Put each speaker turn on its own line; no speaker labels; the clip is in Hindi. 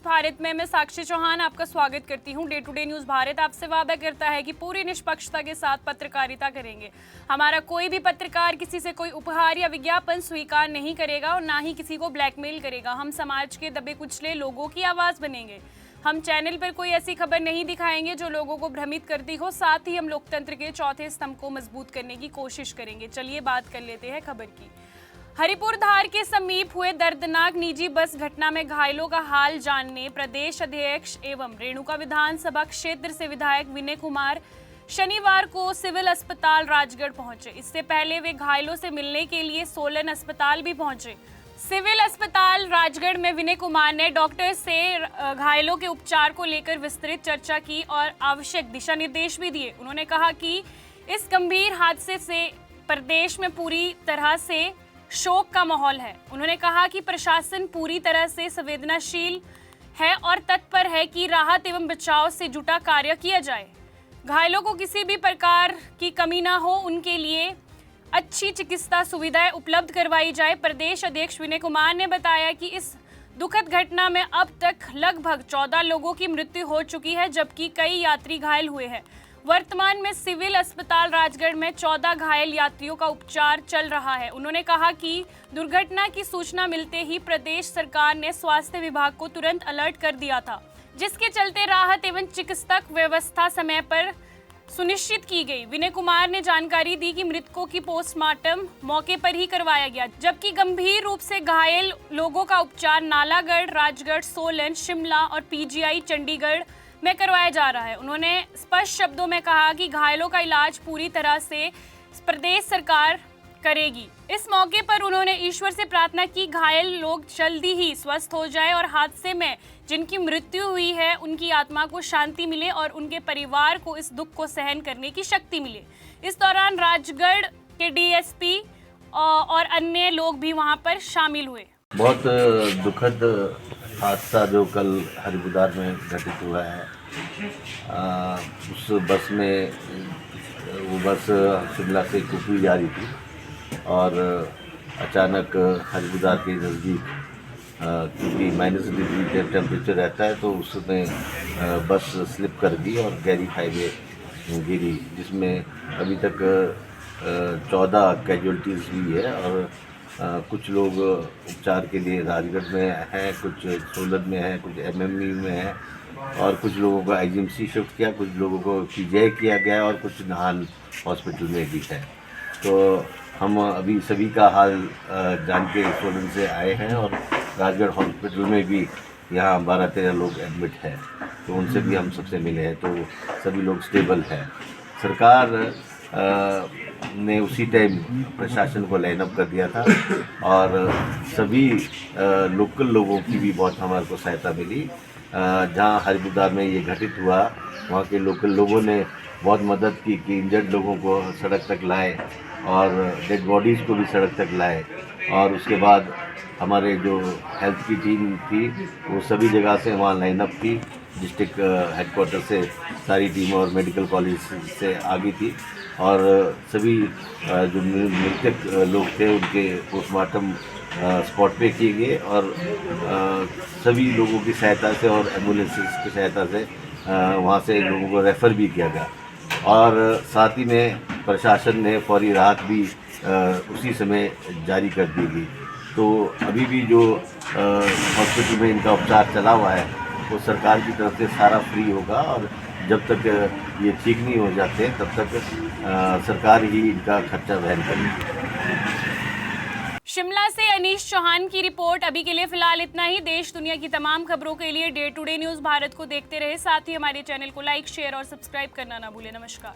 भारत में मैं साक्षी चौहान आपका स्वागत करती हूं। Day to day news Bharat आपसे वादा करता है कि पूरी निष्पक्षता के साथ पत्रकारिता करेंगे। हमारा कोई भी पत्रकार किसी से कोई उपहार या विज्ञापन स्वीकार नहीं करेगा और ना ही किसी को ब्लैकमेल करेगा। हम समाज के दबे कुचले लोगों की आवाज बनेंगे। हम चैनल पर कोई ऐसी खबर नहीं दिखाएंगे जो लोगों को भ्रमित करती हो। साथ ही हम लोकतंत्र के चौथे स्तंभ को मजबूत करने की कोशिश करेंगे। चलिए बात कर लेते हैं खबर की। हरिपुर धार के समीप हुए दर्दनाक निजी बस घटना में घायलों का हाल जानने प्रदेश अध्यक्ष एवं रेणुका विधानसभा क्षेत्र से विधायक विनय कुमार शनिवार को सिविल अस्पताल राजगढ़ पहुंचे। इससे पहले वे घायलों से मिलने के लिए सोलन अस्पताल भी पहुंचे। सिविल अस्पताल राजगढ़ में विनय कुमार ने डॉक्टर से घायलों के उपचार को लेकर विस्तृत चर्चा की और आवश्यक दिशा निर्देश भी दिए। उन्होंने कहा कि इस गंभीर हादसे से प्रदेश में पूरी तरह से शोक का माहौल है। उन्होंने कहा कि प्रशासन पूरी तरह से संवेदनशील है और तत्पर है कि राहत एवं बचाव से जुटा कार्य किया जाए। घायलों को किसी भी प्रकार की कमी ना हो, उनके लिए अच्छी चिकित्सा सुविधाएं उपलब्ध करवाई जाए। प्रदेश अध्यक्ष विनय कुमार ने बताया कि इस दुखद घटना में अब तक लगभग 14 लोगों की मृत्यु हो चुकी है, जबकि कई यात्री घायल हुए हैं। वर्तमान में सिविल अस्पताल राजगढ़ में 14 घायल यात्रियों का उपचार चल रहा है। उन्होंने कहा कि दुर्घटना की सूचना मिलते ही प्रदेश सरकार ने स्वास्थ्य विभाग को तुरंत अलर्ट कर दिया था, जिसके चलते राहत एवं चिकित्सक व्यवस्था समय पर सुनिश्चित की गई। विनय कुमार ने जानकारी दी कि मृतकों की पोस्टमार्टम मौके पर ही करवाया गया, जबकि गंभीर रूप से घायल लोगों का उपचार नालागढ़, राजगढ़, सोलन, शिमला और पीजीआई चंडीगढ़ में करवाया जा रहा है। उन्होंने स्पष्ट शब्दों में कहा कि घायलों का इलाज पूरी तरह से प्रदेश सरकार करेगी। इस मौके पर उन्होंने ईश्वर से प्रार्थना की घायल लोग जल्दी ही स्वस्थ हो जाए और हादसे में जिनकी मृत्यु हुई है उनकी आत्मा को शांति मिले और उनके परिवार को इस दुख को सहन करने की शक्ति मिले। इस दौरान राजगढ़ के डीएसपी और अन्य लोग भी वहां पर शामिल हुए।
बहुत दुखद हादसा जो कल हरिपुर में घटित हुआ है। उस बस में वो बस शिमला से कुफरी जा रही थी और अचानक हरिपुर के नज़दीक क्योंकि -डिग्री टेम्परेचर रहता है तो उसमें बस स्लिप कर दी और गहरी खाई में गिरी, जिसमें अभी तक 14 कैजुअल्टीज़ हुई है और कुछ लोग उपचार के लिए राजगढ़ में हैं, कुछ सोलन में हैं, कुछ एमएमई में हैं और कुछ लोगों को आईजीएमसी शिफ्ट किया, कुछ लोगों को पीजीआई किया गया और कुछ नाहन हॉस्पिटल में भी है। तो हम अभी सभी का हाल जान के सोलन से आए हैं और राजगढ़ हॉस्पिटल में भी यहाँ 12-13 लोग एडमिट हैं, तो उनसे भी हम सबसे मिले हैं, तो सभी लोग स्टेबल हैं। सरकार ने उसी टाइम प्रशासन को लाइन अप कर दिया था और सभी लोकल लोगों की भी बहुत हमारे को सहायता मिली। जहाँ हरिपुर में ये घटित हुआ वहाँ के लोकल लोगों ने बहुत मदद की कि इंजर्ड लोगों को सड़क तक लाए और डेड बॉडीज़ को भी सड़क तक लाए और उसके बाद हमारे जो हेल्थ की टीम थी वो सभी जगह से वहाँ लाइन अप की। डिस्ट्रिक्ट हेडक्वार्टर से सारी टीम और मेडिकल कॉलेज से आ गई थी और सभी जो मृतक लोग थे उनके पोस्टमार्टम स्पॉट पे किए गए और सभी लोगों की सहायता से और एम्बुलेंस की सहायता से वहाँ से लोगों को रेफ़र भी किया गया और साथ ही में प्रशासन ने फौरी राहत भी उसी समय जारी कर दी गई। तो अभी भी जो हॉस्पिटल में इनका उपचार चला हुआ है वो सरकार की तरफ से सारा फ्री होगा और जब तक ये ठीक नहीं हो जाते तब तक सरकार ही इनका खर्चा वहन करेगी।
शिमला से अनीश चौहान की रिपोर्ट। अभी के लिए फिलहाल इतना ही। देश दुनिया की तमाम खबरों के लिए day to day news Bharat को देखते रहे। साथ ही हमारे चैनल को लाइक, शेयर और सब्सक्राइब करना ना भूलें। नमस्कार।